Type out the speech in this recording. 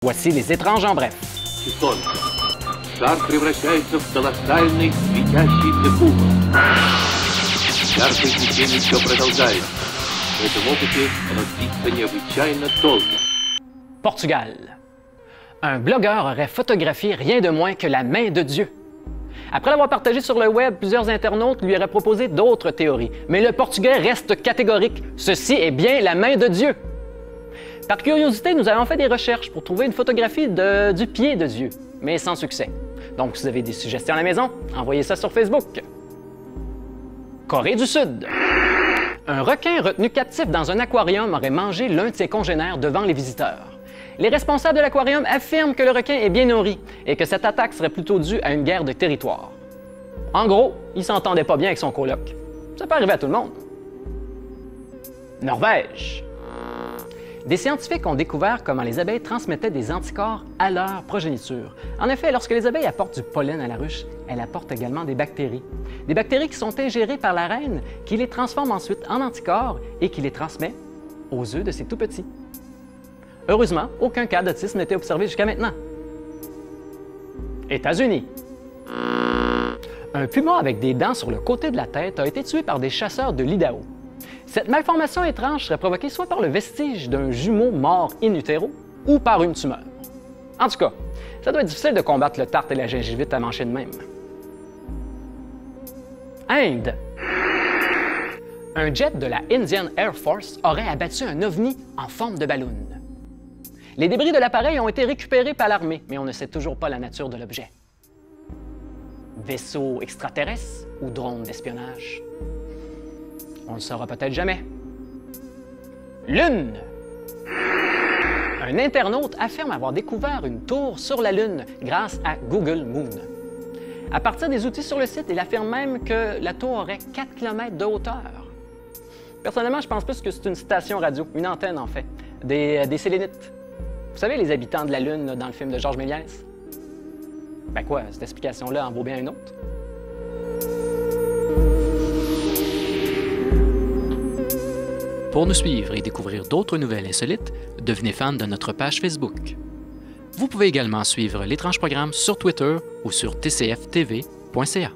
Voici les étranges en bref. Шар превращается в колоссальный светящийся куб. Яркое свечение все продолжается. В этом опыте оно длится необычайно долго. Portugal. Un blogueur aurait photographié rien de moins que la main de Dieu. Après l'avoir partagé sur le web, plusieurs internautes lui auraient proposé d'autres théories. Mais le Portugais reste catégorique. Ceci est bien la main de Dieu. Par curiosité, nous avons fait des recherches pour trouver une photographie du pied de Dieu, mais sans succès. Donc, si vous avez des suggestions à la maison, envoyez ça sur Facebook. Corée du Sud. Un requin retenu captif dans un aquarium aurait mangé l'un de ses congénères devant les visiteurs. Les responsables de l'aquarium affirment que le requin est bien nourri et que cette attaque serait plutôt due à une guerre de territoire. En gros, il s'entendait pas bien avec son coloc. Ça peut arriver à tout le monde. Norvège. Des scientifiques ont découvert comment les abeilles transmettaient des anticorps à leur progéniture. En effet, lorsque les abeilles apportent du pollen à la ruche, elles apportent également des bactéries. Des bactéries qui sont ingérées par la reine, qui les transforme ensuite en anticorps et qui les transmet aux œufs de ces tout-petits. Heureusement, aucun cas d'autisme n'était observé jusqu'à maintenant. États-Unis. Un puma avec des dents sur le côté de la tête a été tué par des chasseurs de l'Idaho. Cette malformation étrange serait provoquée soit par le vestige d'un jumeau mort in utero ou par une tumeur. En tout cas, ça doit être difficile de combattre le tarte et la gingivite à manger de même. Inde. Un jet de la Indian Air Force aurait abattu un ovni en forme de ballon. Les débris de l'appareil ont été récupérés par l'armée, mais on ne sait toujours pas la nature de l'objet. Vaisseau extraterrestre ou drone d'espionnage? On ne le saura peut-être jamais. Lune. Un internaute affirme avoir découvert une tour sur la Lune grâce à Google Moon. À partir des outils sur le site, il affirme même que la tour aurait 4 km de hauteur. Personnellement, je pense plus que c'est une station radio, une antenne en fait, des Sélénites. Vous savez, les habitants de la Lune là, dans le film de Georges Méliès? Ben quoi, cette explication-là en vaut bien une autre? Pour nous suivre et découvrir d'autres nouvelles insolites, devenez fan de notre page Facebook. Vous pouvez également suivre l'étrange programme sur Twitter ou sur tcftv.ca.